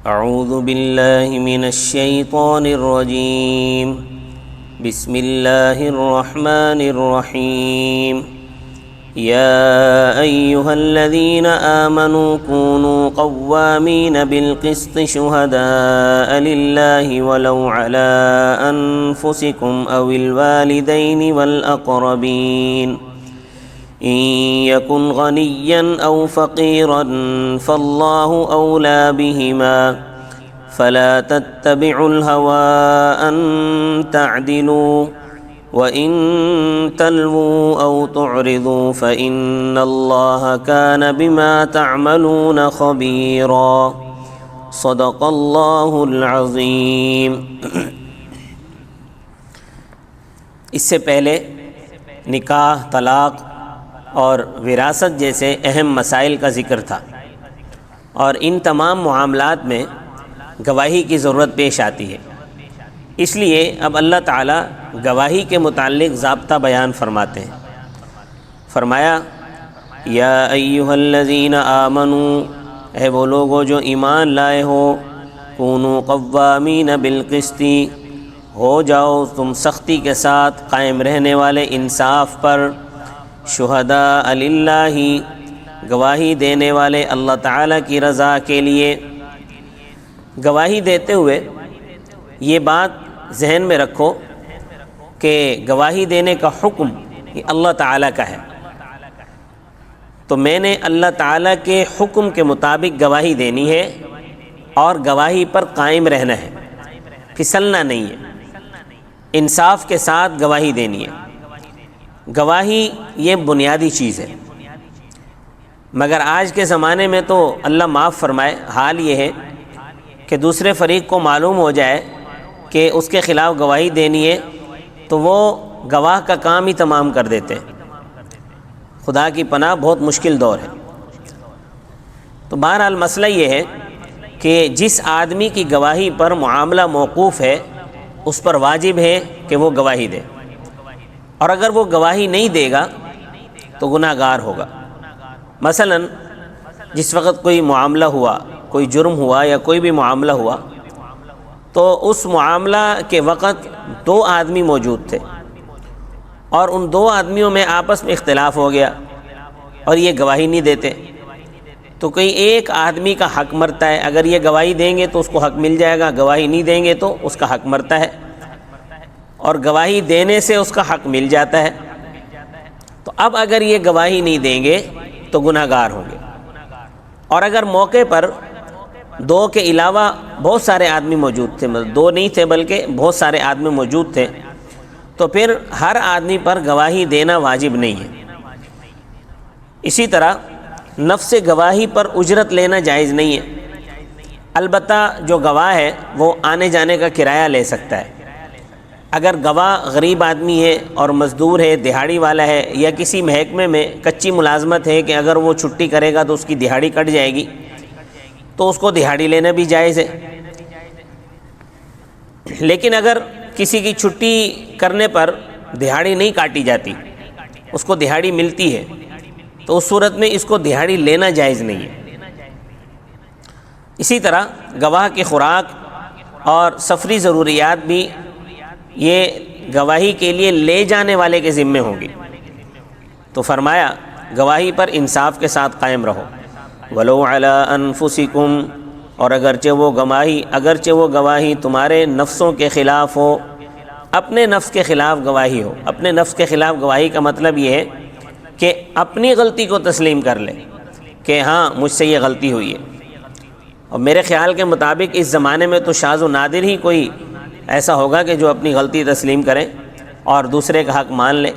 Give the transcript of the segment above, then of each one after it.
اعوذ باللہ من الشیطان الرجیم بسم اللہ الرحمن الرحیم یا ایہا الذین آمنوا کونوا قوامین بالقسط شہداء للہ ولو علی انفسکم او الوالدین والاقربین إن يكن غنيا أو فقيرا فالله أولى بهما فلا تتبعوا الهوى أن تعدلوا وإن تلووا أو تعرضوا فإن الله كان بما تعملون خبيرا صدق الله العظيم۔ اس سے پہلے نکاح، طلاق اور وراثت جیسے اہم مسائل کا ذکر تھا، اور ان تمام معاملات میں گواہی کی ضرورت پیش آتی ہے۔ اس لیے اب اللہ تعالیٰ گواہی کے متعلق ضابطہ بیان فرماتے ہیں۔ فرمایا یا ایھا الذین آمنوا، اے وہ لوگو جو ایمان لائے ہو، کونوا قوامین بالقسط، ہو جاؤ تم سختی کے ساتھ قائم رہنے والے انصاف پر، شہداء للہ، گواہی دینے والے اللہ تعالیٰ کی رضا کے لیے۔ گواہی دیتے ہوئے یہ بات ذہن میں رکھو کہ گواہی دینے کا حکم یہ اللہ تعالیٰ کا ہے، تو میں نے اللہ تعالیٰ کے حکم کے مطابق گواہی دینی ہے اور گواہی پر قائم رہنا ہے، پھسلنا نہیں ہے، انصاف کے ساتھ گواہی دینی ہے۔ گواہی یہ بنیادی چیز ہے، مگر آج کے زمانے میں تو اللہ معاف فرمائے، حال یہ ہے کہ دوسرے فریق کو معلوم ہو جائے کہ اس کے خلاف گواہی دینی ہے تو وہ گواہ کا کام ہی تمام کر دیتے ہیں۔ خدا کی پناہ، بہت مشکل دور ہے۔ تو بہرحال مسئلہ یہ ہے کہ جس آدمی کی گواہی پر معاملہ موقوف ہے اس پر واجب ہے کہ وہ گواہی دے، اور اگر وہ گواہی نہیں دے گا تو گناہ گار ہوگا۔ مثلا جس وقت کوئی معاملہ ہوا، کوئی جرم ہوا یا کوئی بھی معاملہ ہوا، تو اس معاملہ کے وقت دو آدمی موجود تھے، اور ان دو آدمیوں میں آپس میں اختلاف ہو گیا اور یہ گواہی نہیں دیتے، تو کوئی ایک آدمی کا حق مرتا ہے۔ اگر یہ گواہی دیں گے تو اس کو حق مل جائے گا، گواہی نہیں دیں گے تو اس کا حق مرتا ہے، اور گواہی دینے سے اس کا حق مل جاتا ہے۔ تو اب اگر یہ گواہی نہیں دیں گے تو گناہ گار ہوں گے، اور اگر موقع پر دو کے علاوہ بہت سارے آدمی موجود تھے، دو نہیں تھے بلکہ بہت سارے آدمی موجود تھے، تو پھر ہر آدمی پر گواہی دینا واجب نہیں ہے۔ اسی طرح نفس گواہی پر اجرت لینا جائز نہیں ہے، البتہ جو گواہ ہے وہ آنے جانے کا کرایہ لے سکتا ہے۔ اگر گواہ غریب آدمی ہے اور مزدور ہے، دہاڑی والا ہے، یا کسی محکمے میں کچی ملازمت ہے کہ اگر وہ چھٹی کرے گا تو اس کی دہاڑی کٹ جائے گی، تو اس کو دہاڑی لینا بھی جائز ہے۔ لیکن اگر کسی کی چھٹی کرنے پر دہاڑی نہیں کاٹی جاتی، اس کو دہاڑی ملتی ہے، تو اس صورت میں اس کو دہاڑی لینا جائز نہیں ہے۔ اسی طرح گواہ کی خوراک اور سفری ضروریات بھی یہ گواہی کے لیے لے جانے والے کے ذمے ہوں گی۔ تو فرمایا گواہی پر انصاف کے ساتھ قائم رہو، وَلَوْ عَلَىٰ أَنفُسِكُمْ، اور اگرچہ وہ گواہی تمہارے نفسوں کے خلاف ہو، اپنے نفس کے خلاف گواہی ہو۔ اپنے نفس کے خلاف گواہی کا مطلب یہ ہے کہ اپنی غلطی کو تسلیم کر لے کہ ہاں مجھ سے یہ غلطی ہوئی ہے۔ اور میرے خیال کے مطابق اس زمانے میں تو شاذ و نادر ہی کوئی ایسا ہوگا کہ جو اپنی غلطی تسلیم کرے اور دوسرے کا حق مان لے۔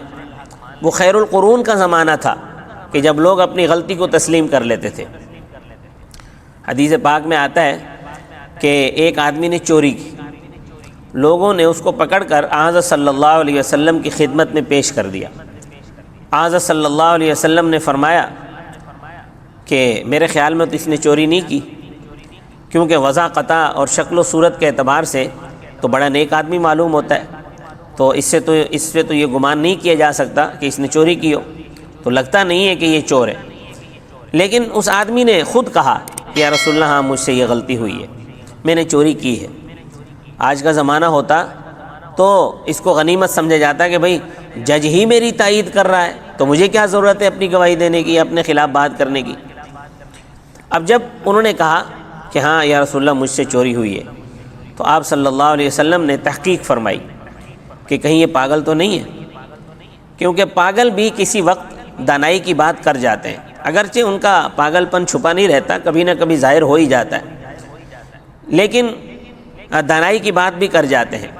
وہ خیر القرون کا زمانہ تھا کہ جب لوگ اپنی غلطی کو تسلیم کر لیتے تھے۔ حدیث پاک میں آتا ہے کہ ایک آدمی نے چوری کی، لوگوں نے اس کو پکڑ کر حضرت صلی اللہ علیہ وسلم کی خدمت میں پیش کر دیا۔ حضرت صلی اللہ علیہ وسلم نے فرمایا کہ میرے خیال میں تو اس نے چوری نہیں کی، کیونکہ وضاقتہ اور شکل و صورت کے اعتبار سے تو بڑا نیک آدمی معلوم ہوتا ہے، تو اس سے تو یہ گمان نہیں کیا جا سکتا کہ اس نے چوری کی ہو، تو لگتا نہیں ہے کہ یہ چور ہے۔ لیکن اس آدمی نے خود کہا کہ یا رسول اللہ ہاں مجھ سے یہ غلطی ہوئی ہے، میں نے چوری کی ہے۔ آج کا زمانہ ہوتا تو اس کو غنیمت سمجھا جاتا کہ بھئی جج ہی میری تائید کر رہا ہے تو مجھے کیا ضرورت ہے اپنی گواہی دینے کی، اپنے خلاف بات کرنے کی۔ اب جب انہوں نے کہا کہ ہاں یا رسول اللہ مجھ سے چوری ہوئی ہے، تو آپ صلی اللہ علیہ وسلم نے تحقیق فرمائی کہ کہیں یہ پاگل تو نہیں ہے، کیونکہ پاگل بھی کسی وقت دانائی کی بات کر جاتے ہیں، اگرچہ ان کا پاگل پن چھپا نہیں رہتا، کبھی نہ کبھی ظاہر ہو ہی جاتا ہے، لیکن دانائی کی بات بھی کر جاتے ہیں۔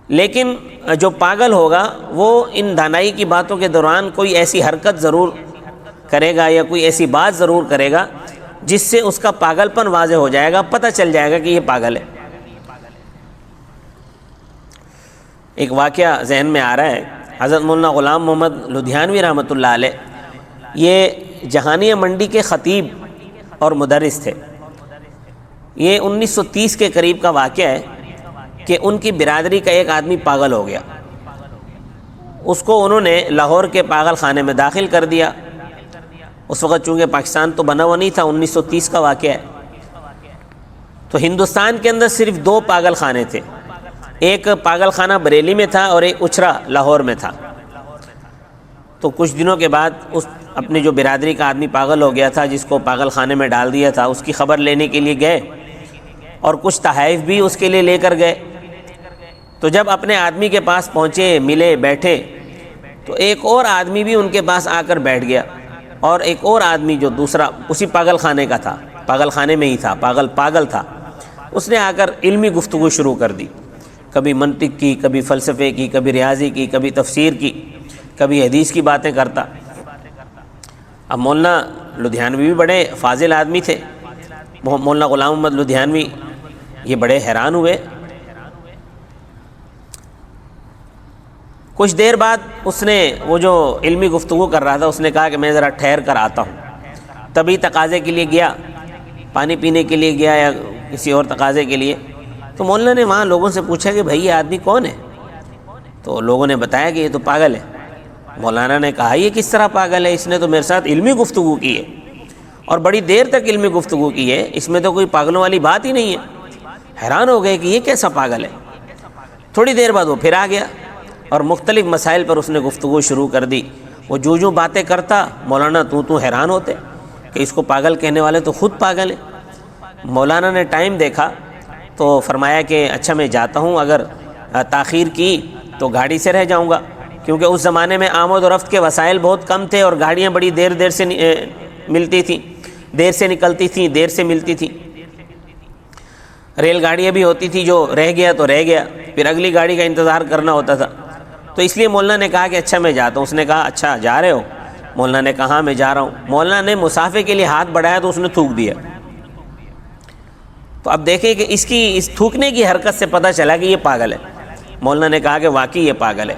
لیکن جو پاگل ہوگا وہ ان دانائی کی باتوں کے دوران کوئی ایسی حرکت ضرور کرے گا یا کوئی ایسی بات ضرور کرے گا جس سے اس کا پاگل پن واضح ہو جائے گا، پتہ چل جائے گا کہ یہ پاگل ہے۔ ایک واقعہ ذہن میں آ رہا ہے، حضرت مولانا غلام محمد لدھیانوی رحمۃ اللہ علیہ یہ جہانیہ منڈی کے خطیب اور مدرس تھے۔ یہ 1930 کے قریب کا واقعہ ہے کہ ان کی برادری کا ایک آدمی پاگل ہو گیا، اس کو انہوں نے لاہور کے پاگل خانے میں داخل کر دیا۔ اس وقت چونکہ پاکستان تو بنا ہوا نہیں تھا، 1930 کا واقعہ ہے، تو ہندوستان کے اندر صرف 2 پاگل خانے تھے، ایک پاگل خانہ بریلی میں تھا اور ایک اچھرا لاہور میں تھا۔ تو کچھ دنوں کے بعد اس اپنی جو برادری کا آدمی پاگل ہو گیا تھا، جس کو پاگل خانے میں ڈال دیا تھا، اس کی خبر لینے کے لیے گئے اور کچھ تحائف بھی اس کے لیے لے کر گئے۔ تو جب اپنے آدمی کے پاس پہنچے، ملے، بیٹھے، تو ایک اور آدمی بھی ان کے پاس آ کر بیٹھ گیا، اور ایک اور آدمی جو دوسرا اسی پاگل خانے کا تھا، پاگل خانے میں ہی تھا، پاگل تھا، اس نے آ کر علمی گفتگو شروع کر دی، کبھی منطق کی، کبھی فلسفے کی، کبھی ریاضی کی، کبھی تفسیر کی، کبھی حدیث کی باتیں کرتا۔ اب مولانا لدھیانوی بھی بڑے فاضل آدمی تھے، مولانا غلام محمد لدھیانوی یہ بڑے حیران ہوئے۔ کچھ دیر بعد اس نے وہ جو علمی گفتگو کر رہا تھا، اس نے کہا کہ میں ذرا ٹھہر کر آتا ہوں۔ تبھی تقاضے کے لیے گیا، پانی پینے کے لیے گیا یا کسی اور تقاضے کے لیے، تو مولانا نے وہاں لوگوں سے پوچھا کہ بھائی یہ آدمی کون ہے؟ تو لوگوں نے بتایا کہ یہ تو پاگل ہے۔ مولانا نے کہا یہ کس طرح پاگل ہے؟ اس نے تو میرے ساتھ علمی گفتگو کی ہے اور بڑی دیر تک علمی گفتگو کی ہے، اس میں تو کوئی پاگلوں والی بات ہی نہیں ہے۔ حیران ہو گئے کہ یہ کیسا پاگل ہے۔ تھوڑی دیر بعد وہ پھر آ گیا اور مختلف مسائل پر اس نے گفتگو شروع کر دی۔ وہ جو باتیں کرتا، مولانا تو حیران ہوتے کہ اس کو پاگل کہنے والے تو خود پاگل ہیں۔ مولانا نے ٹائم دیکھا تو فرمایا کہ اچھا میں جاتا ہوں، اگر تاخیر کی تو گاڑی سے رہ جاؤں گا، کیونکہ اس زمانے میں آمد و رفت کے وسائل بہت کم تھے اور گاڑیاں بڑی دیر سے ملتی تھیں، دیر سے نکلتی تھیں، دیر سے ملتی تھیں۔ ریل گاڑیاں بھی ہوتی تھی، جو رہ گیا تو رہ گیا، پھر اگلی گاڑی کا انتظار کرنا ہوتا تھا۔ تو اس لیے مولانا نے کہا کہ اچھا میں جاتا ہوں۔ اس نے کہا اچھا جا رہے ہو؟ مولانا نے کہا ہاں میں جا رہا ہوں۔ مولانا نے مسافے کے لیے ہاتھ بڑھایا تو اس نے تھوک دیا۔ تو اب دیکھیں کہ اس تھوکنے کی حرکت سے پتہ چلا کہ یہ پاگل ہے۔ مولانا نے کہا کہ واقعی یہ پاگل ہے۔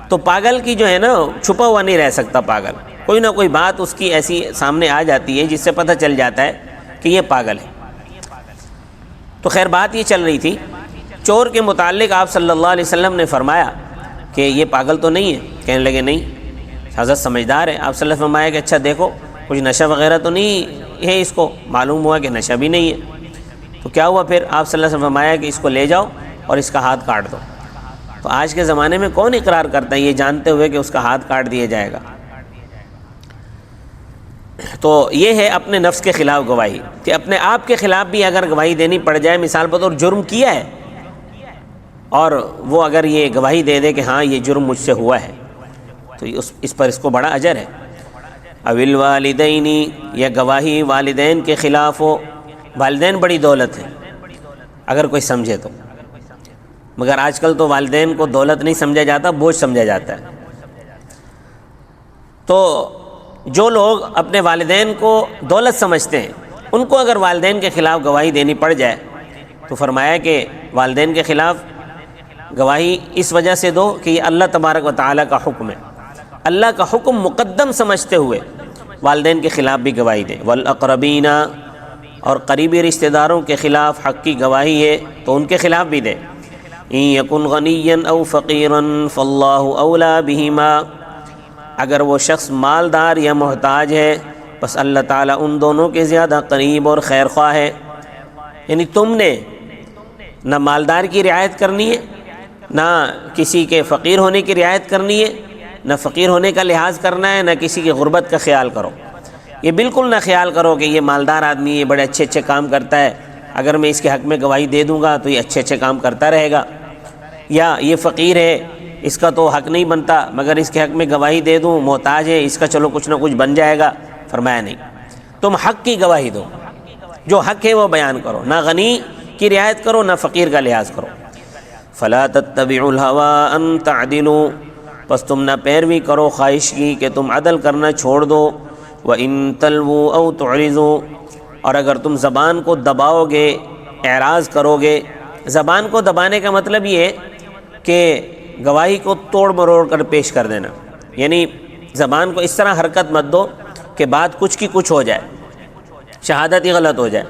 تو پاگل کی جو ہے نا، چھپا ہوا نہیں رہ سکتا پاگل، کوئی نہ کوئی بات اس کی ایسی سامنے آ جاتی ہے جس سے پتہ چل جاتا ہے کہ یہ پاگل ہے۔ تو خیر بات یہ چل رہی تھی، چور کے متعلق آپ صلی اللہ علیہ وسلم نے فرمایا کہ یہ پاگل تو نہیں ہے؟ کہنے لگے نہیں، حضرت سمجھدار ہے۔ آپ صلی اللہ علیہ وسلم فرمایا کہ اچھا دیکھو کچھ نشہ وغیرہ تو نہیں ہے اس کو؟ معلوم ہوا کہ نشہ بھی نہیں ہے۔ تو کیا ہوا پھر؟ آپ صلی اللہ علیہ وسلم فرمایا کہ اس کو لے جاؤ اور اس کا ہاتھ کاٹ دو۔ تو آج کے زمانے میں کون اقرار کرتا ہے یہ جانتے ہوئے کہ اس کا ہاتھ کاٹ دیا جائے گا؟ تو یہ ہے اپنے نفس کے خلاف گواہی، کہ اپنے آپ کے خلاف بھی اگر گواہی دینی پڑ جائے، مثال پر طور جرم کیا ہے اور وہ اگر یہ گواہی دے دے کہ ہاں یہ جرم مجھ سے ہوا ہے، تو اس پر اس کو بڑا اجر ہے۔ اوil والدینی، یا گواہی والدین کے خلاف ہو۔ والدین بڑی دولت ہے اگر کوئی سمجھے تو، مگر آج کل تو والدین کو دولت نہیں سمجھا جاتا، بوجھ سمجھا جاتا ہے۔ تو جو لوگ اپنے والدین کو دولت سمجھتے ہیں، ان کو اگر والدین کے خلاف گواہی دینی پڑ جائے تو فرمایا کہ والدین کے خلاف گواہی اس وجہ سے دو کہ یہ اللہ تبارک و تعالیٰ کا حکم ہے، اللہ کا حکم مقدم سمجھتے ہوئے والدین کے خلاف بھی گواہی دیں۔ والاقربین، اور قریبی رشتہ داروں کے خلاف حق کی گواہی ہے تو ان کے خلاف بھی دیں۔ ان یکن غنیا او فقیرا فاللہ اولا بہما، اگر وہ شخص مالدار یا محتاج ہے، بس اللہ تعالیٰ ان دونوں کے زیادہ قریب اور خیر خواہ ہے۔ یعنی تم نے نہ مالدار کی رعایت کرنی ہے، نہ کسی کے فقیر ہونے کی رعایت کرنی ہے، نہ فقیر ہونے کا لحاظ کرنا ہے، نہ کسی کی غربت کا خیال کرو۔ یہ بالکل نہ خیال کرو کہ یہ مالدار آدمی یہ بڑے اچھے اچھے کام کرتا ہے، اگر میں اس کے حق میں گواہی دے دوں گا تو یہ اچھے اچھے کام کرتا رہے گا، یا یہ فقیر ہے اس کا تو حق نہیں بنتا، مگر اس کے حق میں گواہی دے دوں، محتاج ہے اس کا چلو کچھ نہ کچھ بن جائے گا۔ فرمایا نہیں، تم حق کی گواہی دو، جو حق ہے وہ بیان کرو، نہ غنی کی رعایت کرو نہ فقیر کا لحاظ کرو۔ فلا تتبعوا الهوى ان تعدلوا، پس تم نہ پیروی کرو خواہش کی کہ تم عدل کرنا چھوڑ دو۔ وَإِن تَلْوُوا أَوْ تُعْرِضُوا، اور اگر تم زبان کو دباؤ گے، اعراض کرو گے۔ زبان کو دبانے کا مطلب یہ ہے کہ گواہی کو توڑ مروڑ کر پیش کر دینا، یعنی زبان کو اس طرح حرکت مت دو کہ بات کچھ کی کچھ ہو جائے، شہادت ہی غلط ہو جائے۔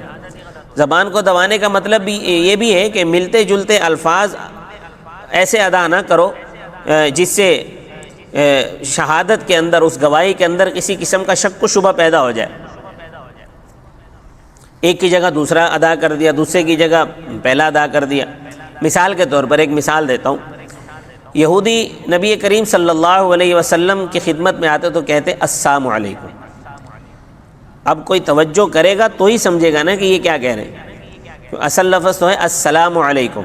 زبان کو دبانے کا مطلب بھی یہ بھی ہے کہ ملتے جلتے الفاظ ایسے ادا نہ کرو جس سے شہادت کے اندر، اس گواہی کے اندر کسی قسم کا شک و شبہ پیدا ہو جائے۔ ایک کی جگہ دوسرا ادا کر دیا، دوسرے کی جگہ پہلا ادا کر دیا۔ مثال کے طور پر ایک مثال دیتا ہوں۔ یہودی نبی کریم صلی اللہ علیہ وسلم کی خدمت میں آتے تو کہتے السلام علیکم۔ اب کوئی توجہ کرے گا تو ہی سمجھے گا نا کہ یہ کیا کہہ رہے ہیں، اصل لفظ تو ہے السلام علیکم،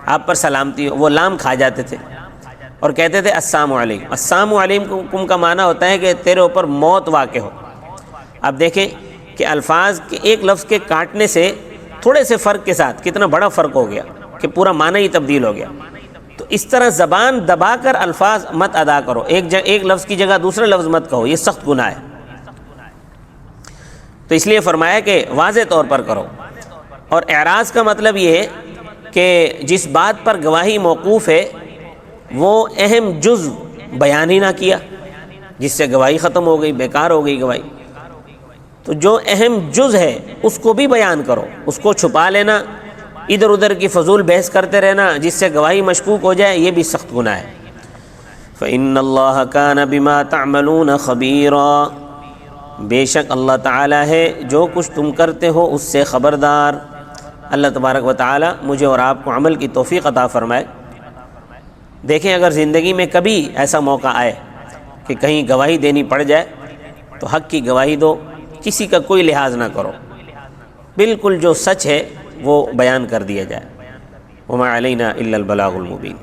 آپ پر سلامتی ہو، وہ لام کھا جاتے تھے اور کہتے تھے السلام علیکم۔ السلام علیکم کا معنی ہوتا ہے کہ تیرے اوپر موت واقع ہو۔ اب دیکھیں کہ الفاظ کے ایک لفظ کے کاٹنے سے تھوڑے سے فرق کے ساتھ کتنا بڑا فرق ہو گیا کہ پورا معنی ہی تبدیل ہو گیا۔ تو اس طرح زبان دبا کر الفاظ مت ادا کرو، ایک لفظ کی جگہ دوسرا لفظ مت کہو، یہ سخت گناہ ہے۔ تو اس لیے فرمایا کہ واضح طور پر کرو۔ اور اعراض کا مطلب یہ ہے کہ جس بات پر گواہی موقوف ہے وہ اہم جز بیان ہی نہ کیا، جس سے گواہی ختم ہو گئی، بیکار ہو گئی گواہی۔ تو جو اہم جز ہے اس کو بھی بیان کرو، اس کو چھپا لینا، ادھر ادھر کی فضول بحث کرتے رہنا جس سے گواہی مشکوک ہو جائے، یہ بھی سخت گناہ ہے۔ فإن اللہ کان بما تعملون خبیرا، بے شک اللہ تعالیٰ ہے جو کچھ تم کرتے ہو اس سے خبردار۔ اللہ تبارک و تعالیٰ مجھے اور آپ کو عمل کی توفیق عطا فرمائے۔ دیکھیں اگر زندگی میں کبھی ایسا موقع آئے کہ کہیں گواہی دینی پڑ جائے تو حق کی گواہی دو، کسی کا کوئی لحاظ نہ کرو، بالکل جو سچ ہے وہ بیان کر دیا جائے۔ وما علینا الا البلاغ المبین۔